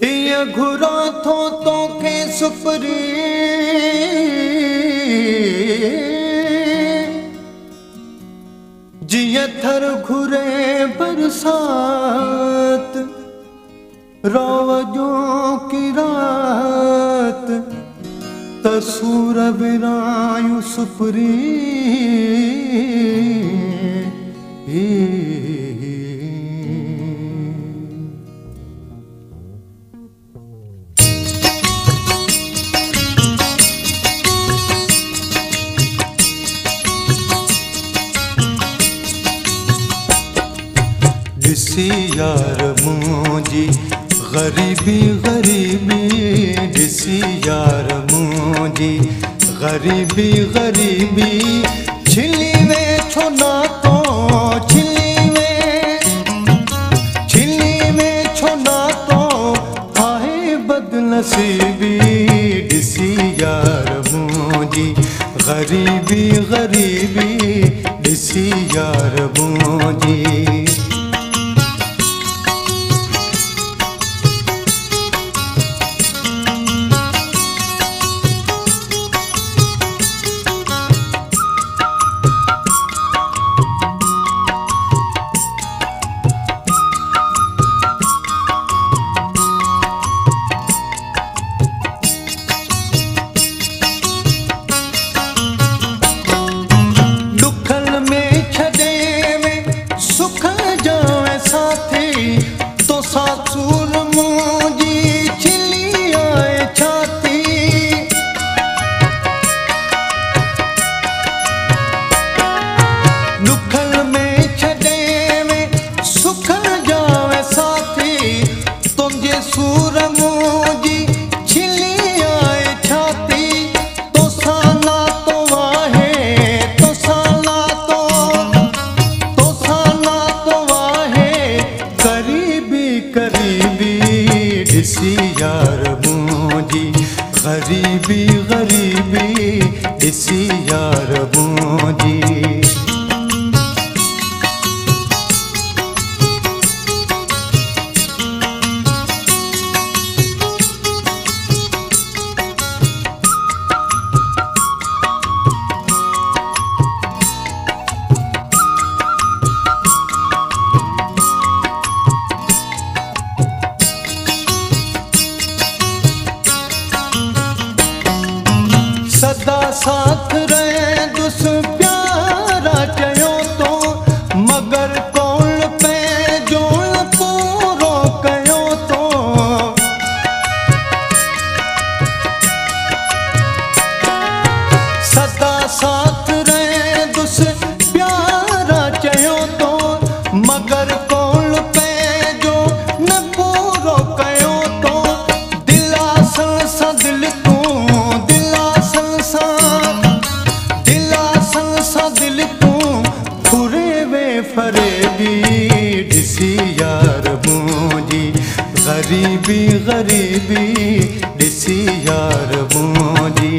ये घुरा तो के सुपरी जिया थर घुरे बरसात रोवजों की रात तसूर बिरायु सुपरी दिसी यार मुझी गरीबी गरीबी दिसी यार मुझी गरीबी गरीबी छिली वे छोना तो छिली में छोना तो आए बदनसीबी दिसी यार मुझी गरीबी गरीबी दिसी यार मुझी दिसी यार मुझी गरीबी गरीबी दिसी यार मुझी सदा साथ रहे दुस प्यारा चयो तो मगर कौन पे जोड़ पूरो कयो तो सदा साथ रहे दुस प्यारा चयो तो मगर कौन पे जो न पूरो कयो तो दिलासन सा दिल तू फरेबी दिसी यार मुझी गरीबी गरीबी दिसी यार मुझी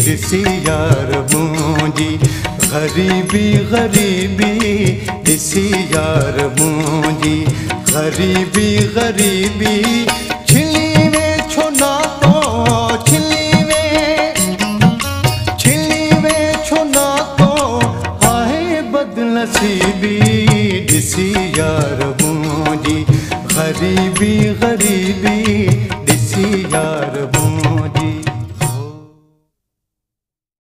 दिसी यार मुझी गरीबी गरीबी दिसी यार मुझी गरीबी गरीबी छिली में छोना तो छिली में यार मुंहिंजी ग़रीबी ग़रीबी